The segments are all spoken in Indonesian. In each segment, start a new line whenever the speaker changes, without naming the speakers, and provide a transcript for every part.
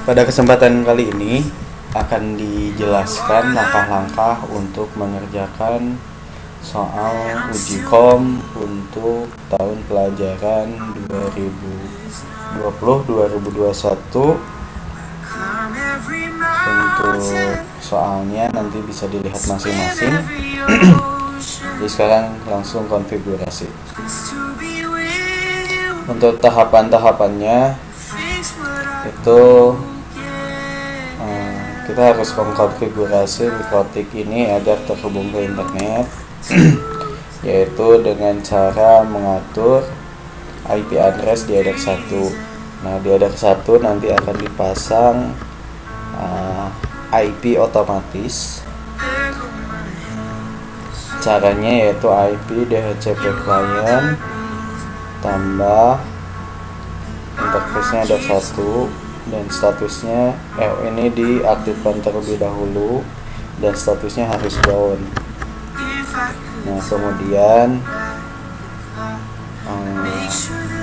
Pada kesempatan kali ini akan dijelaskan langkah-langkah untuk mengerjakan soal uji kom untuk tahun pelajaran 2020-2021. Untuk soalnya nanti bisa dilihat masing-masing. Jadi sekarang langsung konfigurasi. Untuk tahapan-tahapannya itu kita harus mengkonfigurasi mikrotik ini agar terhubung ke internet yaitu dengan cara mengatur IP address di header 1. Nah, di header 1 nanti akan dipasang IP otomatis. Caranya yaitu IP DHCP client tambah interface-nya header 1 dan statusnya ini diaktifkan terlebih dahulu dan statusnya harus bound. Nah, kemudian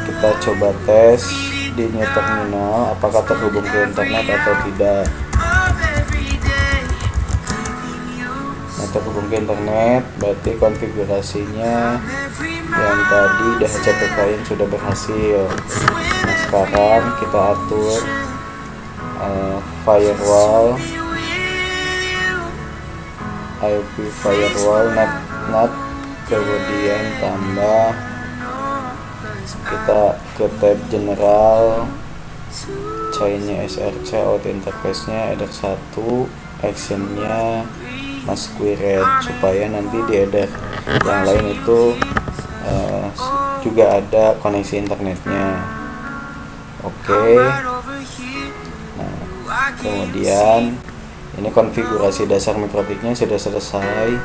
kita coba tes di new terminal apakah terhubung ke internet atau tidak. Nah, terhubung ke internet berarti konfigurasinya yang tadi DHCP client sudah berhasil. Nah, sekarang kita atur firewall, IP firewall net, kemudian tambah kita ke tab general, chainnya src, out interface-nya header 1, actionnya masquerade supaya nanti di header yang lain itu juga ada koneksi internetnya. Oke. Nah, kemudian ini konfigurasi dasar mikrotiknya sudah selesai.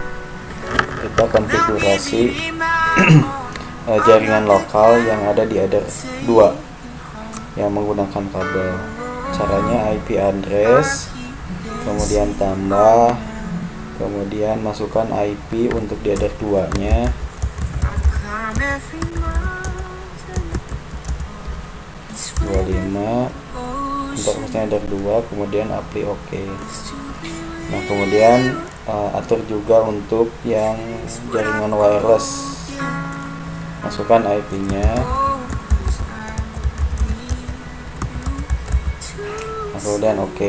Kita konfigurasi jaringan lokal yang ada di header 2 yang menggunakan kabel. Caranya IP address, kemudian tambah, kemudian masukkan IP untuk di header 2-nya. Interface-nya header 2, kemudian apply OK. Nah, kemudian atur juga untuk yang jaringan wireless, masukkan IP-nya. Kemudian OK.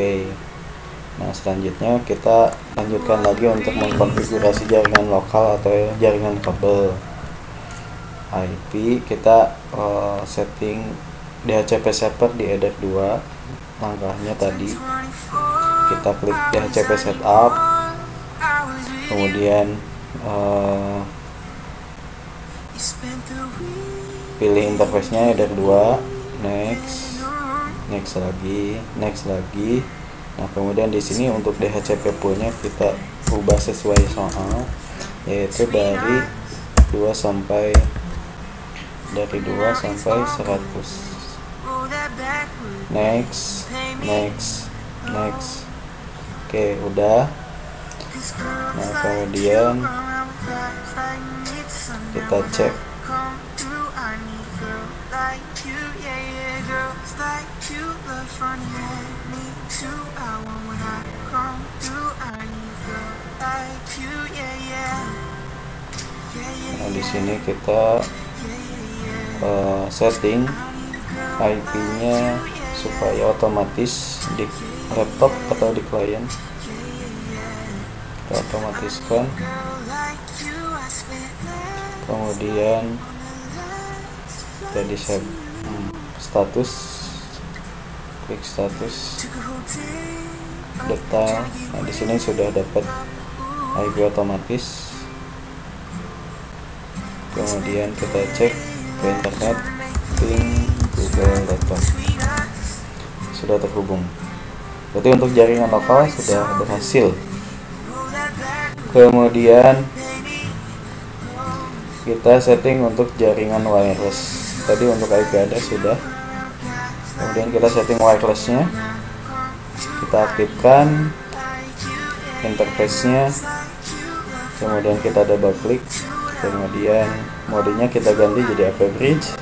Nah, selanjutnya kita lanjutkan lagi untuk mengkonfigurasi jaringan lokal atau jaringan kabel. IP kita setting DHCP server di header 2. Langkahnya tadi kita klik DHCP setup, kemudian pilih interface-nya header 2, next lagi. Nah, kemudian di sini untuk DHCP pool-nya kita ubah sesuai soal, yaitu dari 2 sampai 100. Next. Oke, udah. Nah, kemudian kita cek. Nah, di sini kita setting IP-nya supaya otomatis di laptop atau di klien. Kita otomatiskan. Kemudian kita di save status, klik status detail. Nah, di sini sudah dapat IP otomatis. Kemudian kita cek ke internet, google.com, sudah terhubung. Berarti untuk jaringan lokal sudah berhasil. Kemudian kita setting untuk jaringan wireless. Tadi untuk IP address sudah. Kemudian kita setting wirelessnya, kita aktifkan interface-nya, kemudian kita double klik, kemudian modenya kita ganti jadi AP bridge,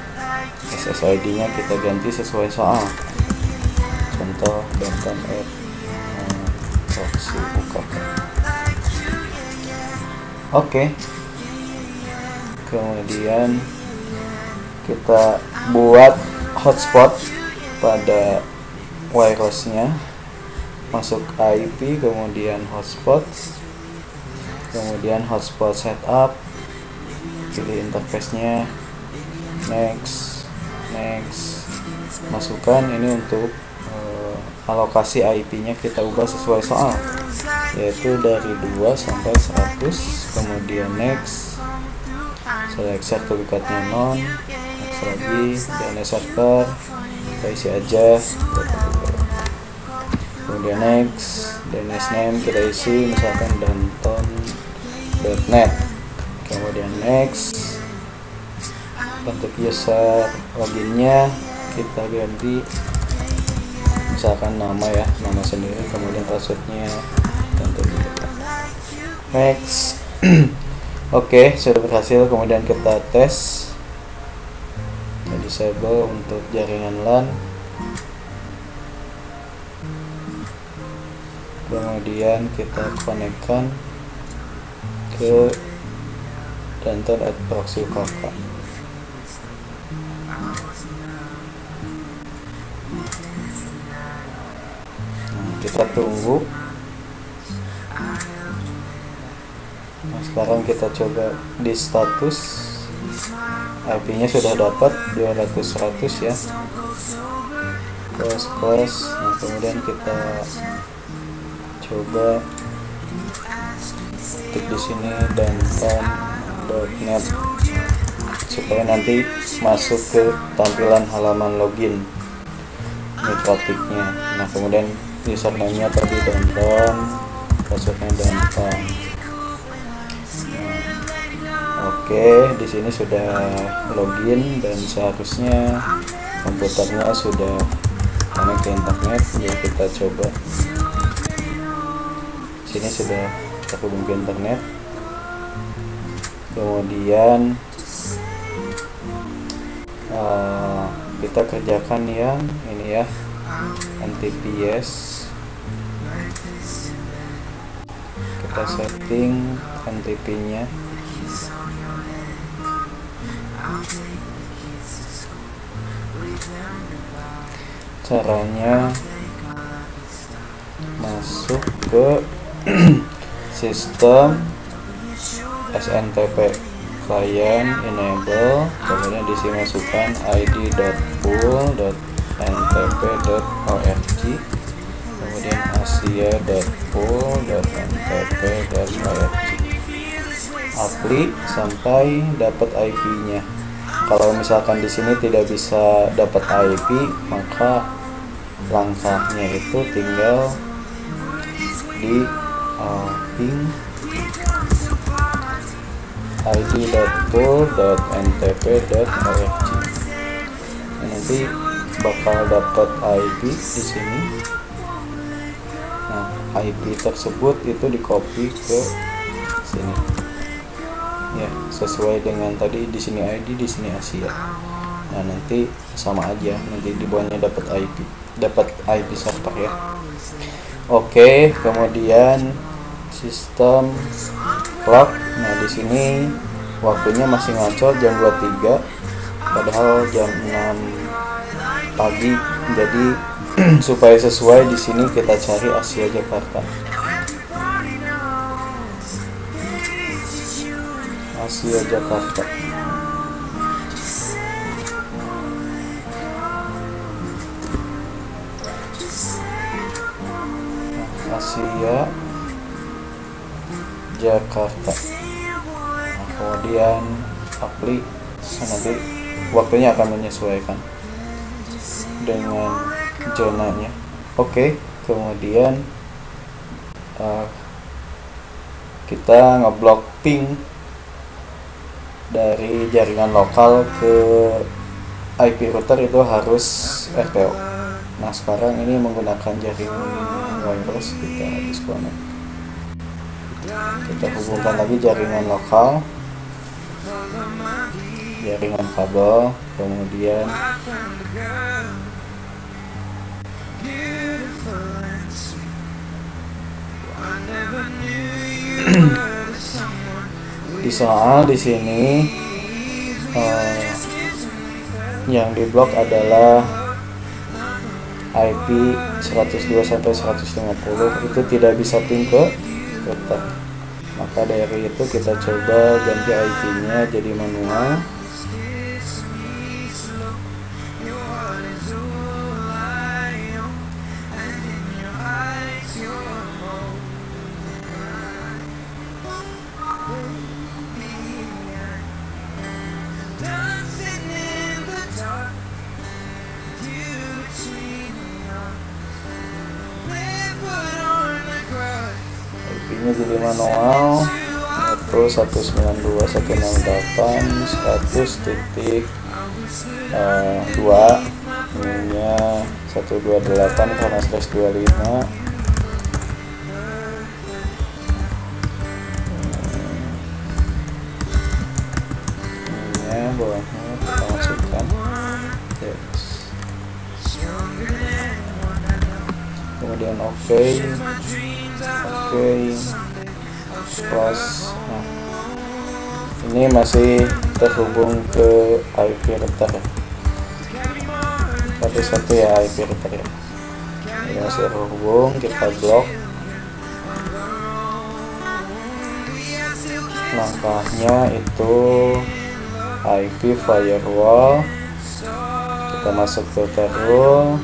SSID nya kita ganti sesuai soal. Contoh Danton at proxy UKK. Oke. Kemudian kita buat hotspot pada wirelessnya, masuk IP, kemudian hotspot, kemudian hotspot setup, pilih interface-nya, next, masukkan ini untuk alokasi IP-nya kita ubah sesuai soal, yaitu dari 2 sampai 100, kemudian next, select sertifikatnya non, next lagi, DNS server kita isi aja, kemudian next, DNS name kita isi misalkan danton.net, kemudian next, untuk user loginnya kita ganti misalkan nama ya, nama sendiri, kemudian passwordnya danton. Next. Oke, sudah berhasil. Kemudian kita tes, kita disable untuk jaringan LAN, kemudian kita konekkan ke Danton at proxy UKK. Kita tunggu. Nah, sekarang kita coba di status, IP nya sudah dapat 200 ya, close. Nah, kemudian kita coba ketik di sini danton.net supaya nanti masuk ke tampilan halaman login mikrotiknya. Nah, kemudian username-nya tadi danton, passwordnya danton. Oke, di sini sudah login dan seharusnya komputernya sudah connect ke internet. Jadi kita coba. Sini sudah terhubung ke internet. Kemudian kita kerjakan yang ini ya, NTPS. Kita setting NTP-nya. Caranya masuk ke sistem SNTP client enable, kemudian di sini masukkan id.pool.ntp.org, kemudian asia.pool.ntp.org, apply sampai dapat IP-nya. Kalau misalkan di sini tidak bisa dapat IP, maka langkahnya itu tinggal di ping id.pool.ntp.org. Nanti bakal dapat IP di sini. Nah, IP tersebut itu di copy ke sini. Ya, sesuai dengan tadi, di sini ID, di sini Asia. Nah, nanti sama aja, nanti di bawahnya dapat IP server ya. Oke, kemudian sistem clock. Nah, di sini waktunya masih ngaco jam 23, padahal jam 6 pagi. Jadi supaya sesuai, di sini kita cari Asia Jakarta. Asia Jakarta. Asia Jakarta. Nah, kemudian apply. Nanti waktunya akan menyesuaikan dengan zonanya. Oke, kemudian kita ngeblok ping dari jaringan lokal ke IP router itu harus RTO. Nah, sekarang ini menggunakan jaringan wireless, kita disconnect. Kita hubungkan lagi jaringan lokal, jaringan kabel. kemudian di soal di sini yang diblok adalah IP 102.150 itu tidak bisa ping ke router. Maka dari itu kita coba ganti IP-nya jadi manual. IP-nya jadi manual yaitu 192.168.100.2, ininya 128 karena /25. Bawahnya kita masukkan yes. Kemudian oke plus. Nah, ini masih terhubung ke IP router ya, tapi satu ya IP router ya, ini masih terhubung. Kita blok. Langkahnya itu IP firewall, kita masuk filter rule,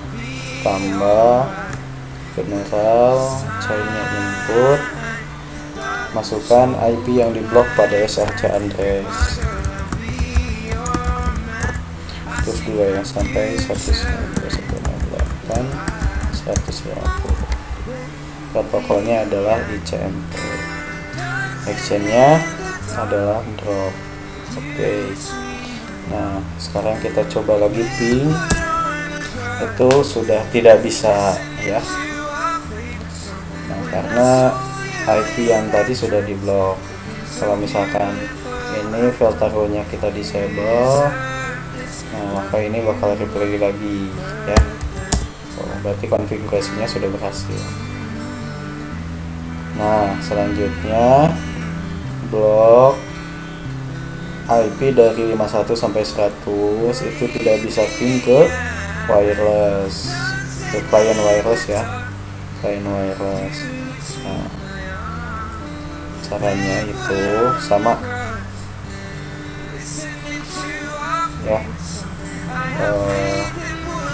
tambah general, chainnya input, masukkan IP yang diblok pada SRC address, terus 2 yang sampai 192.168.150. Protokolnya adalah ICMP, actionnya adalah drop. Oke. Nah, sekarang kita coba lagi ping. Itu sudah tidak bisa ya. Nah, karena IP yang tadi sudah diblok. Kalau misalkan ini filter rule-nya kita disable, nah maka ini bakal replay lagi ya. Berarti konfigurasinya sudah berhasil. Nah, selanjutnya blok IP dari 51 sampai 100 itu tidak bisa ping ke wireless, ke client wireless ya, client wireless. Nah, caranya itu sama ya,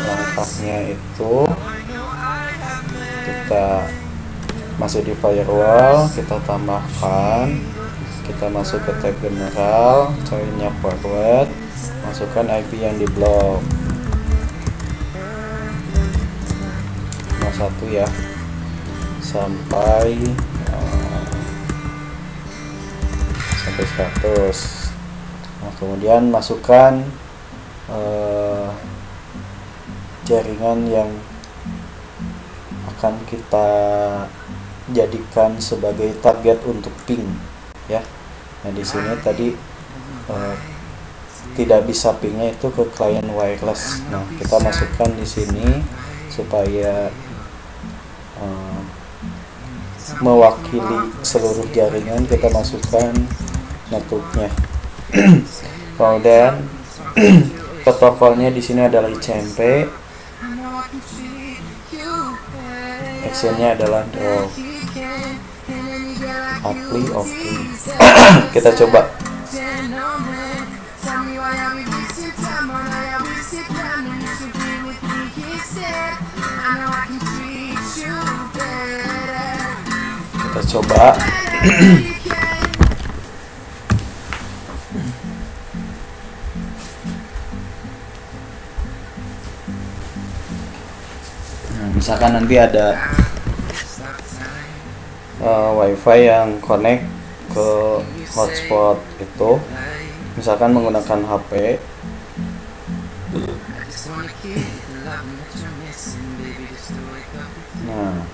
langkahnya itu kita masuk di firewall, kita tambahkan, kita masuk ke tab general, chainnya forward, masukkan IP yang diblok. Nah, 1 ya sampai 100. Nah, kemudian masukkan jaringan yang akan kita jadikan sebagai target untuk ping ya. Nah, di sini tadi tidak bisa pingnya itu ke client wireless. Nah, kita masukkan di sini supaya mewakili seluruh jaringan, kita masukkan networknya. Kemudian protokolnya di sini adalah ICMP, actionnya adalah drop. Apply oke. Kita coba. Kita coba. Nah, misalkan nanti ada wifi yang connect ke hotspot itu, misalkan menggunakan HP. Nah,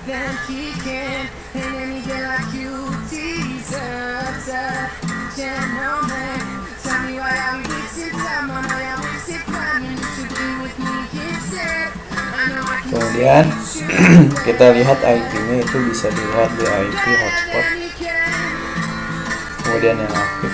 then he can. And any girl like you teases a gentleman. Tell me why are we wasting time? I know you're wasting time. You should be with me instead. I know I can.
Kemudian kita lihat IP-nya itu bisa dilihat di IP hotspot. Kemudian yang aktif.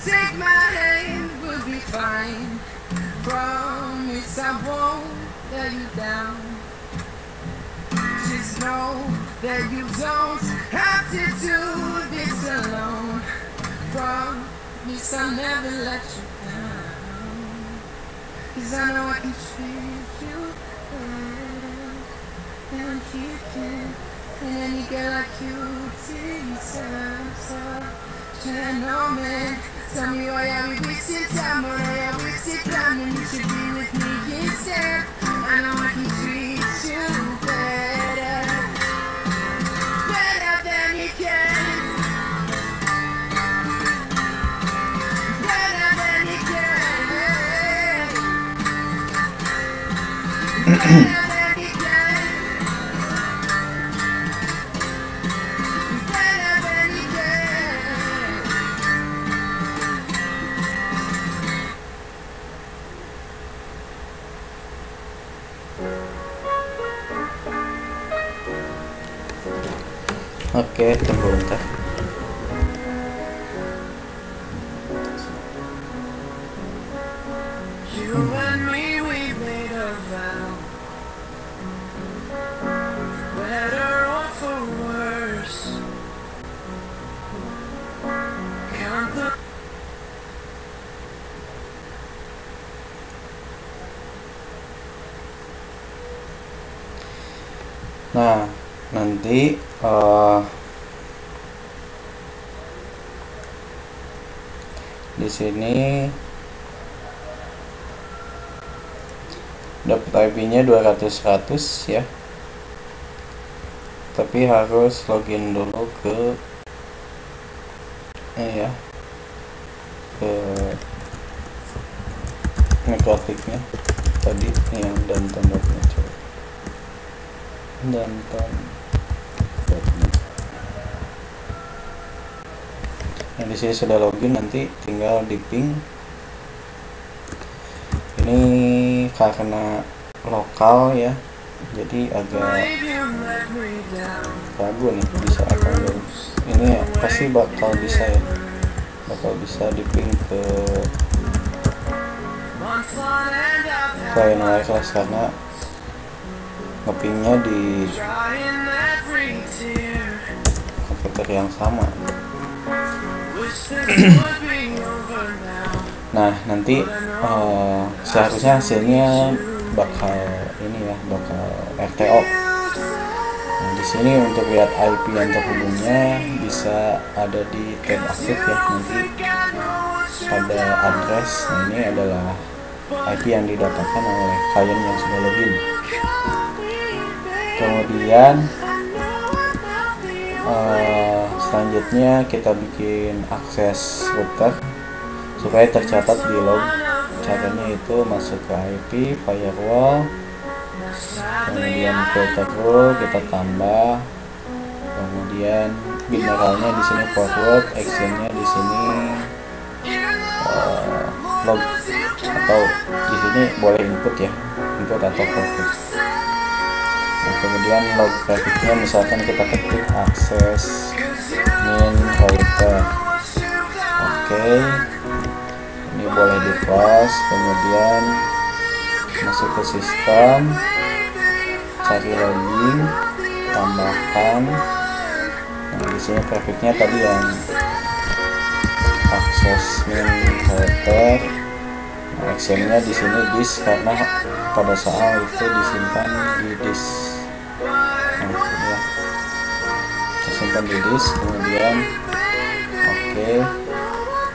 Take my hand, we'll be fine. Promise I won't let you down. Just know that you don't have to do this alone. Promise I'll never let you down. 'Cause I know I can treat you better than you can. And any girl like you deserves a gentleman. Tell me why are we wasting time? Why are we wasting time? When you should be with me instead. I know I can treat you better, better than you can, better than you can, better than you can.
Oke, tunggu bentar.
You and me, we made a vow. Better or for worse. Count the
Nah, nanti di sini dapat IP-nya 200 ya. Tapi harus login dulu ke ya, ke Necrotic-nya tadi yang danton.net, coba danton.net. Nah, di sini sudah login, nanti tinggal di ping. Ini karena lokal ya, jadi agak ragu nih bisa apa enggak. Ini ya pasti bakal bisa ya, bakal bisa di ping ke klien wireless karena ngepingnya di komputer yang sama. Nah, nanti seharusnya hasilnya bakal ini ya, bakal RTO. Nah, di sini untuk lihat IP yang terhubungnya bisa ada di tab aktif ya, nanti pada address. Nah, ini adalah IP yang didapatkan oleh klien yang sudah login. Kemudian selanjutnya kita bikin akses router supaya tercatat di log. Caranya itu masuk ke IP firewall, kemudian filter rule kita tambah, kemudian binaralnya di sini forward, actionnya di sini log, atau di sini boleh input ya, input atau forward. Nah, kemudian log trafficnya misalkan kita ketik akses min router. Oke, ini boleh di close, kemudian masuk ke sistem, cari login, tambahkan. Nah, di sini trafficnya tadi yang akses min router. Nah, actionnya di sini disk karena pada saat itu disimpan di disk. Nah, ya, tersimpan di disk. Kemudian oke,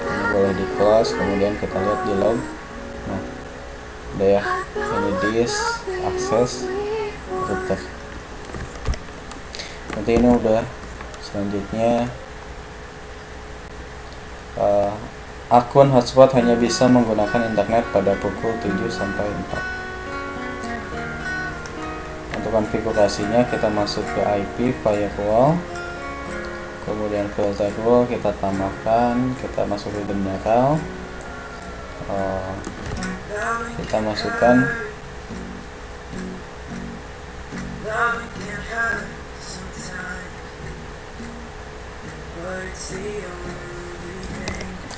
ini boleh di close, kemudian kita lihat di log. Nah, udah ya, ini disk akses router. Nanti ini udah, selanjutnya akun hotspot hanya bisa menggunakan internet pada pukul 7 sampai 4. Untuk konfigurasinya kita masuk ke IP firewall, kemudian filter rule kita tambahkan, kita masuk ke general, kita masukkan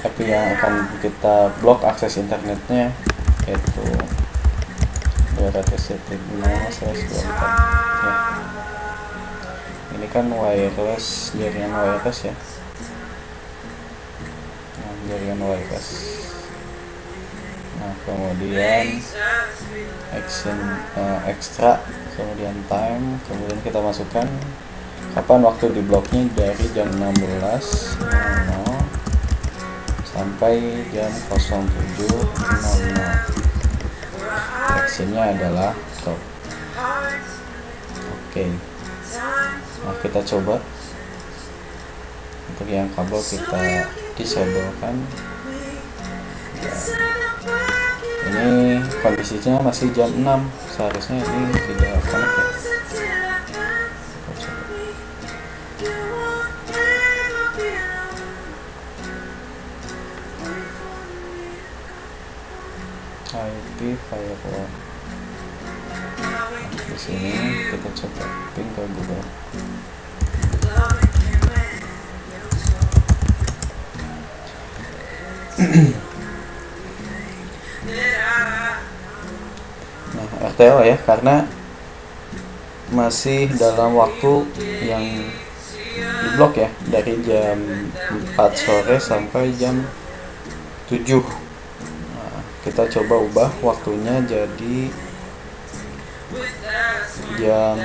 IP yang akan kita blok akses internetnya, yaitu 200.0/24 ya. Ini kan wireless, jaringan wireless ya. Nah, jaringan wireless. Nah, kemudian action extra, kemudian time, kemudian kita masukkan kapan waktu di bloknya, dari jam 16.00 sampai jam 07.00. Actionnya adalah stop. Oke. Nah, kita coba. Untuk yang kabel kita disablekan ya. Ini kondisinya masih jam 6, seharusnya ini tidak connect ya. IP firewall. Di sini kita coba ping ke Google. Nah, RTO ya, karena masih dalam waktu yang diblok ya, dari jam 4 sore sampai jam 7. Kita coba ubah waktunya jadi jam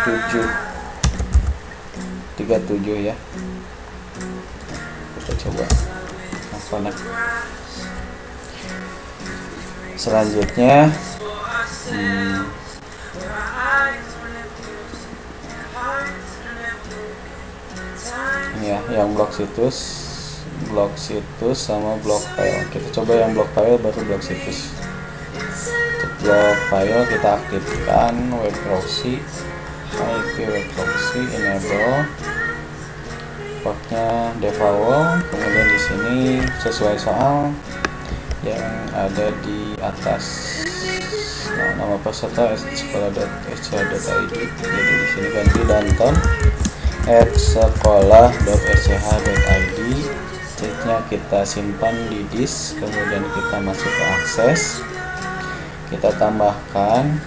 7.37 ya. Kita coba connect. Selanjutnya ini ya, yang blok situs sama blok file. Kita coba yang blok file baru blok situs. Untuk blok file kita aktifkan web proxy, IP web proxy enable, portnya default, kemudian di sini sesuai soal yang ada di atas. Nah, nama peserta sekolah.sch.id. Jadi di sini ganti danton@sekolah.sch.id. Nya kita simpan di disk, kemudian kita masuk ke akses, kita tambahkan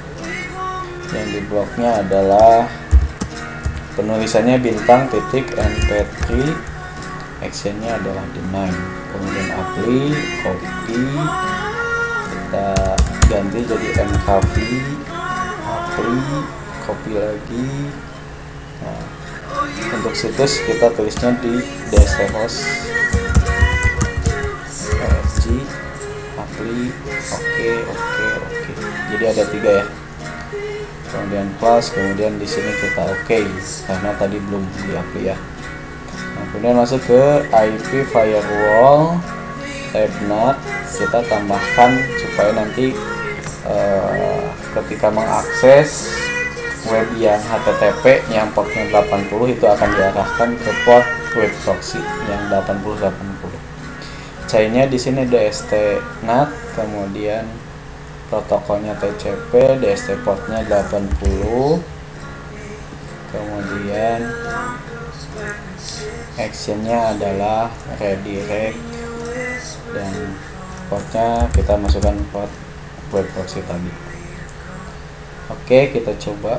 yang di bloknya adalah penulisannya bintang titik mp3, actionnya adalah deny, kemudian apply, copy, kita ganti jadi mkv, apply, copy lagi. Nah, untuk situs kita tulisnya di dsthost apply, oke. Jadi ada 3 ya. Kemudian plus, kemudian di sini kita oke, karena tadi belum di apply ya. Nah, kemudian masuk ke IP firewall, tab NAT, kita tambahkan supaya nanti ketika mengakses web yang HTTP yang portnya 80 itu akan diarahkan ke port web proxy yang 8080. Chainnya di sini DST NAT, kemudian protokolnya TCP, DST portnya 80, kemudian actionnya adalah redirect, dan portnya kita masukkan port web proxy tadi. Oke, kita coba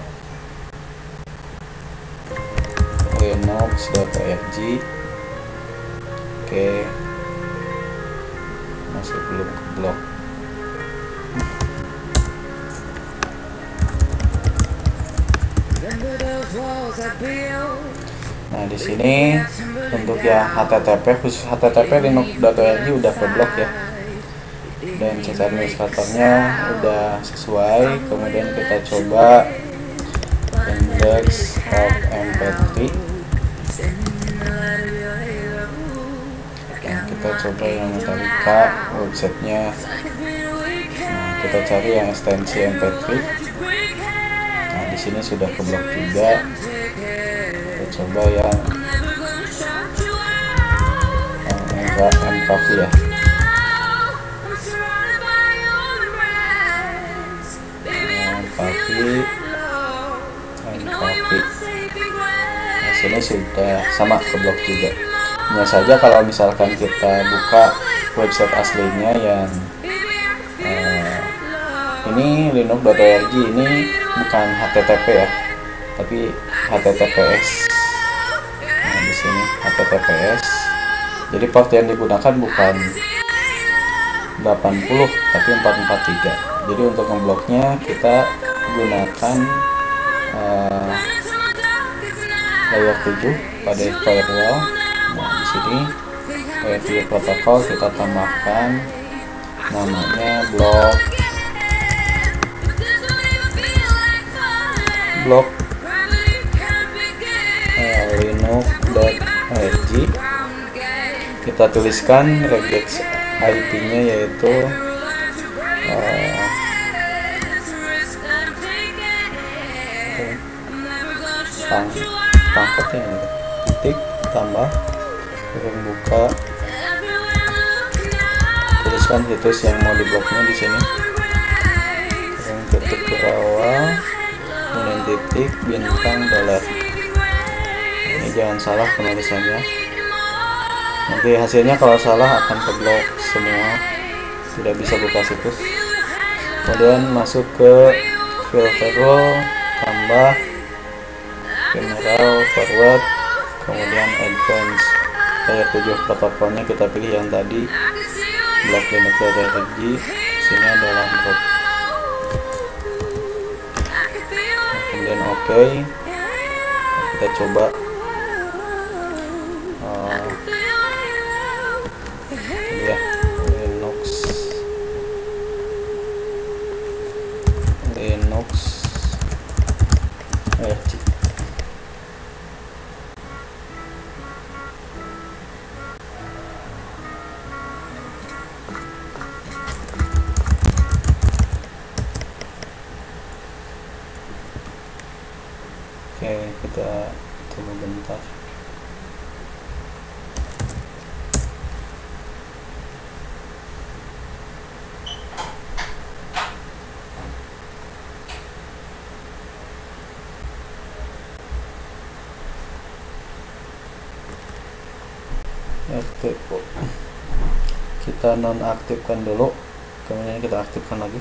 linux.org. Oke, masih belum ke blok. Nah, di sini untuk yang HTTP, khusus HTTP linux.org udah ke blok ya, dan chat administratornya udah sesuai. Kemudian kita coba index of mp3. Oke, kita kita coba yang Metallica websitenya. Nah, kita cari yang ekstensi MP3. Nah, di sini sudah keblok juga. Kita coba yang MKV ya. MKV. Nah, sini sudah sama keblok juga. Hanya saja kalau misalkan kita buka website aslinya yang ini linux.org, ini bukan HTTP ya, tapi HTTPS. Nah, di sini HTTPS. Jadi port yang digunakan bukan 80 tapi 443. Jadi untuk membloknya kita gunakan layer 7 pada firewall. Nah, di sini layer 7 protokol kita tambahkan namanya blok linux.org. Kita tuliskan regex IP-nya yaitu pangkatnya titik tambah kurung buka, tuliskan situs yang mau dibloknya di sini, kurung tutup awal, kemudian titik bintang $. Ini jangan salah penulisannya, nanti hasilnya kalau salah akan keblok semua, tidak bisa buka situs. Kemudian masuk ke filter row, tambah general forward, kemudian advance. Layer 7 protokolnya kita pilih yang tadi, blok linux.org. Sini adalah drop. Kemudian OK. Kita coba ya, Linux.org. Oke, kita tunggu bentar. Kita nonaktifkan dulu, kemudian kita aktifkan lagi.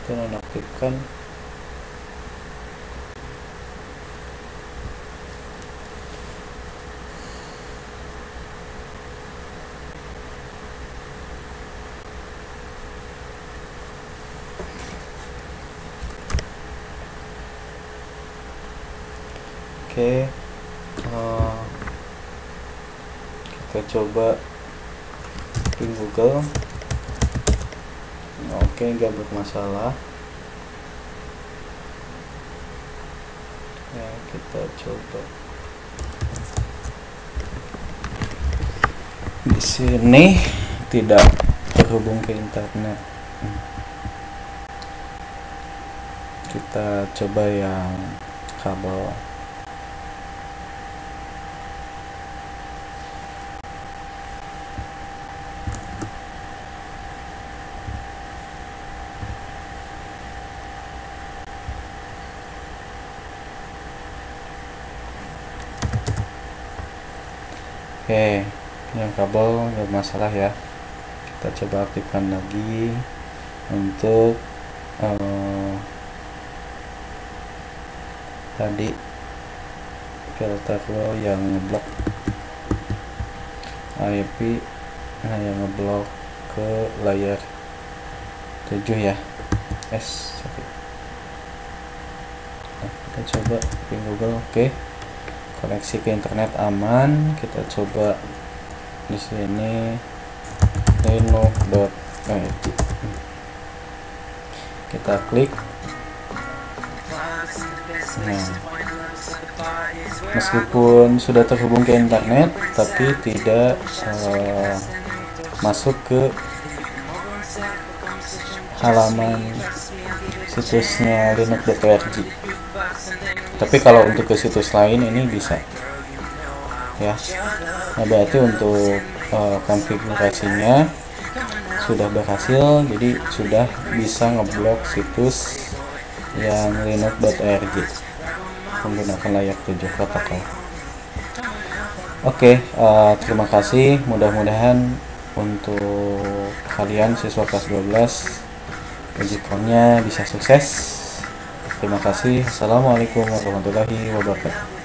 Kita nonaktifkan. Oke, kita coba ping Google. Oke, nggak bermasalah. Ya, kita coba di sini tidak terhubung ke internet. Kita coba yang kabel. Oke, yang kabel nggak masalah ya. Kita coba aktifkan lagi untuk tadi filter row yang ngeblok IP, yang ngeblok ke layar 7 ya. Nah, kita coba ping Google. Oke. Koneksi ke internet aman. Kita coba di sini linux.org. Kita klik. Nah, Meskipun sudah terhubung ke internet, tapi tidak masuk ke halaman situsnya linux.org. Tapi kalau untuk ke situs lain ini bisa, ya. Nah, berarti untuk konfigurasinya sudah berhasil, jadi sudah bisa ngeblok situs yang linux.org menggunakan layer 7 protokol. Oke, terima kasih. Mudah-mudahan untuk kalian siswa kelas 12 ujiannya bisa sukses. Terima kasih. Assalamualaikum warahmatullahi wabarakatuh.